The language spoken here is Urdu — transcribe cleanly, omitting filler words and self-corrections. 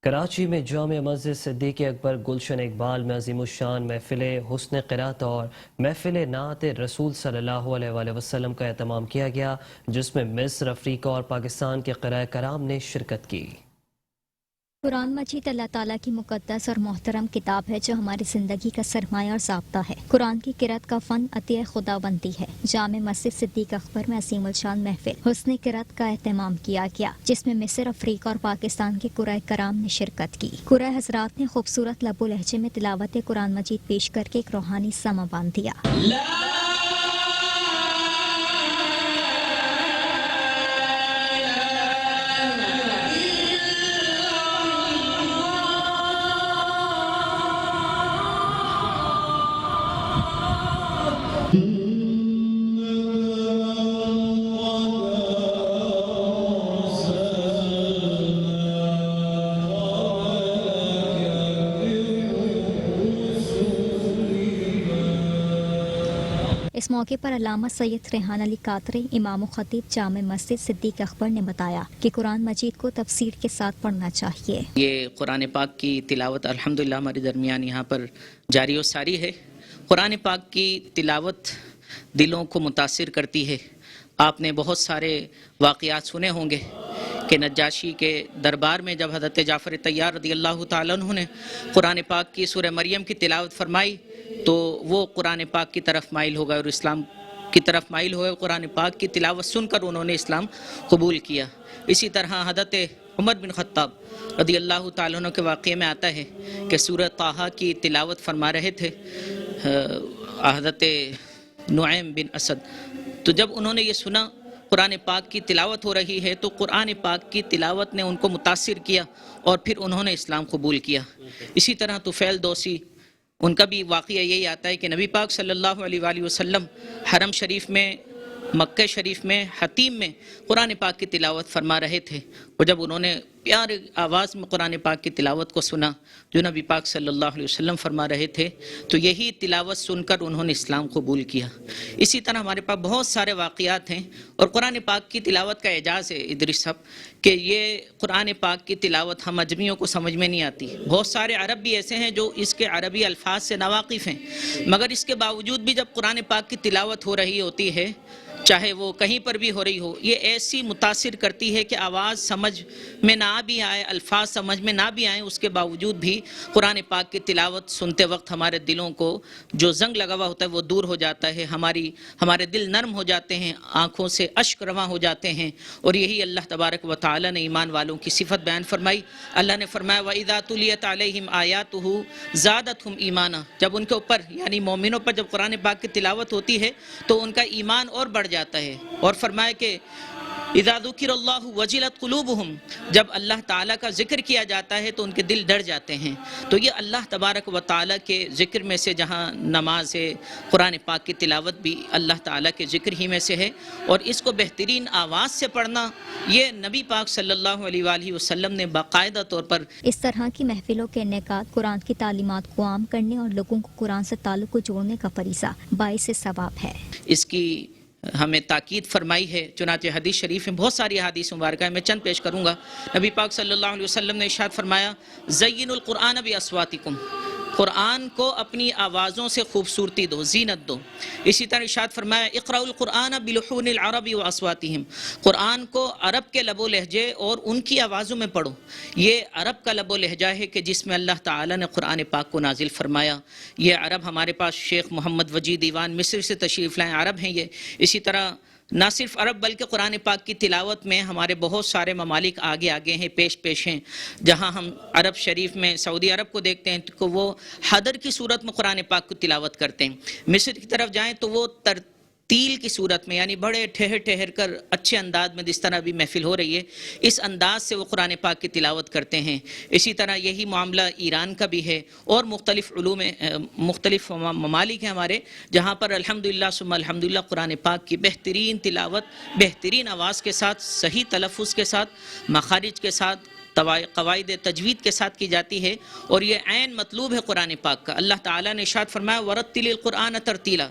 کراچی میں جامع مسجد صدیق اکبر گلشن اقبال میں عظیم الشان محفل حسن قرات اور محفل نعت رسول صلی اللہ علیہ وآلہ وسلم کا اہتمام کیا گیا، جس میں مصر، افریقہ اور پاکستان کے قارئ کرام نے شرکت کی۔ قرآن مجید اللہ تعالیٰ کی مقدس اور محترم کتاب ہے جو ہماری زندگی کا سرمایہ اور ضابطہ ہے۔ قرآن کی قرأت کا فن عطیہ خدا بندی ہے۔ جامع مسجد صدیق اکبر میں عظیم الشان محفل حسن قرأت کا اہتمام کیا گیا، جس میں مصر، افریقہ اور پاکستان کے قارئ کرام نے شرکت کی۔ قارئ حضرات نے خوبصورت لب و لہجے میں تلاوت قرآن مجید پیش کر کے ایک روحانی سماں باندھ دیا۔ اس موقع پر علامہ سید ریحان علی قادری، امام و خطیب جامع مسجد صدیق اکبر نے بتایا کہ قرآن مجید کو تفسیر کے ساتھ پڑھنا چاہیے۔ یہ قرآن پاک کی تلاوت الحمدللہ ہمارے درمیان یہاں پر جاری و ساری ہے۔ قرآن پاک کی تلاوت دلوں کو متاثر کرتی ہے۔ آپ نے بہت سارے واقعات سنے ہوں گے کہ نجاشی کے دربار میں جب حضرت جعفر طیار رضی اللہ تعالیٰ عنہ نے قرآن پاک کی سورہ مریم کی تلاوت فرمائی تو وہ قرآن پاک کی طرف مائل ہو گئے اور اسلام کی طرف مائل ہوئے۔ قرآن پاک کی تلاوت سن کر انہوں نے اسلام قبول کیا۔ اسی طرح حضرت عمر بن خطاب رضی اللہ تعالیٰ عنہ کے واقعے میں آتا ہے کہ سورہ طٰہٰ کی تلاوت فرما رہے تھے حضرت نعیم بن اسد، تو جب انہوں نے یہ سنا قرآن پاک کی تلاوت ہو رہی ہے تو قرآن پاک کی تلاوت نے ان کو متاثر کیا اور پھر انہوں نے اسلام قبول کیا۔ اسی طرح طفیل دوسی، ان کا بھی واقعہ یہی آتا ہے کہ نبی پاک صلی اللہ علیہ وآلہ وسلم حرم شریف میں، مکہ شریف میں، حتیم میں قرآن پاک کی تلاوت فرما رہے تھے، اور جب انہوں نے پیارے آواز میں قرآن پاک کی تلاوت کو سنا جو نبی پاک صلی اللہ علیہ وسلم فرما رہے تھے تو یہی تلاوت سن کر انہوں نے اسلام قبول کیا۔ اسی طرح ہمارے پاس بہت سارے واقعات ہیں، اور قرآن پاک کی تلاوت کا اعجاز ہے ادریس صاحب کہ یہ قرآن پاک کی تلاوت ہم اجمیوں کو سمجھ میں نہیں آتی۔ بہت سارے عرب بھی ایسے ہیں جو اس کے عربی الفاظ سے ناواقف ہیں، مگر اس کے باوجود بھی جب قرآن پاک کی تلاوت ہو رہی ہوتی ہے، چاہے وہ کہیں پر بھی ہو رہی ہو، یہ ایسی متاثر کرتی ہے کہ آواز سمجھ میں نہ بھی آئے، الفاظ سمجھ میں نہ بھی آئیں، اس کے باوجود بھی قرآن پاک کی تلاوت سنتے وقت ہمارے دلوں کو جو زنگ لگا ہوا ہوتا ہے وہ دور ہو جاتا ہے، ہمارے دل نرم ہو جاتے ہیں، آنکھوں سے اشک رواں ہو جاتے ہیں، اور یہی اللہ تبارک و تعالی نے ایمان والوں کی صفت بیان فرمائی۔ اللہ نے فرمایا وَإِذَا تُلِيَتْ عَلَيْهِمْ آيَاتُهُ زَادَتْهُمْ ایمانا، جب ان کے اوپر یعنی مومنوں پر جب قرآن پاک کی تلاوت ہوتی ہے تو ان کا ایمان اور بڑھ جاتا ہے، اور فرمایا کہ اذا ذکر اللہ وجلت قلوبہم، جب اللہ تعالیٰ کا ذکر کیا جاتا ہے تو ان کے دل ڈر جاتے ہیں۔ تو یہ اللہ تبارک و تعالیٰ کے ذکر میں سے، جہاں نماز ہے، قرآن پاک کی تلاوت بھی اللہ تعالیٰ کے ذکر ہی میں سے ہے، اور اس کو بہترین آواز سے پڑھنا یہ نبی پاک صلی اللہ علیہ وآلہ وسلم نے باقاعدہ طور پر اس طرح کی محفلوں کے انعقاد قرآن کی تعلیمات کو عام کرنے اور لوگوں کو قرآن سے تعلق کو جوڑنے کا فریضہ باعث ثواب ہے۔ اس کی ہمیں تاکید فرمائی ہے، چنانچہ حدیث شریف میں بہت ساری احادیث مبارکہ ہیں، میں چند پیش کروں گا۔ نبی پاک صلی اللہ علیہ وسلم نے ارشاد فرمایا زینوا القرآن باصواتکم، قرآن کو اپنی آوازوں سے خوبصورتی دو، زینت دو۔ اسی طرح ارشاد فرمایا اقرأوا القرآن بلحون العرب واصواتہم، قرآن کو عرب کے لب و لہجے اور ان کی آوازوں میں پڑھو۔ یہ عرب کا لب و لہجہ ہے کہ جس میں اللہ تعالیٰ نے قرآن پاک کو نازل فرمایا۔ یہ عرب ہمارے پاس شیخ محمد وجید دیوان مصر سے تشریف لائیں، عرب ہیں یہ۔ اسی طرح نہ صرف عرب بلکہ قرآن پاک کی تلاوت میں ہمارے بہت سارے ممالک آگے ہیں، پیش ہیں، جہاں ہم عرب شریف میں سعودی عرب کو دیکھتے ہیں تو وہ حدر کی صورت میں قرآن پاک کو تلاوت کرتے ہیں۔ مصر کی طرف جائیں تو وہ ترتیل کی صورت میں، یعنی بڑے ٹھہر کر اچھے انداز میں جس طرح بھی محفل ہو رہی ہے اس انداز سے وہ قرآن پاک کی تلاوت کرتے ہیں۔ اسی طرح یہی معاملہ ایران کا بھی ہے، اور مختلف ممالک ہیں ہمارے جہاں پر الحمدللہ ثم الحمدللہ قرآن پاک کی بہترین تلاوت بہترین آواز کے ساتھ، صحیح تلفظ کے ساتھ، مخارج کے ساتھ، قواعد تجوید کے ساتھ کی جاتی ہے، اور یہ عین مطلوب ہے قرآن پاک کا۔ اللہ تعالیٰ نے ارشاد فرمایا وَرَتِّلِ الْقُرْآنَ تَرْتِیلًا،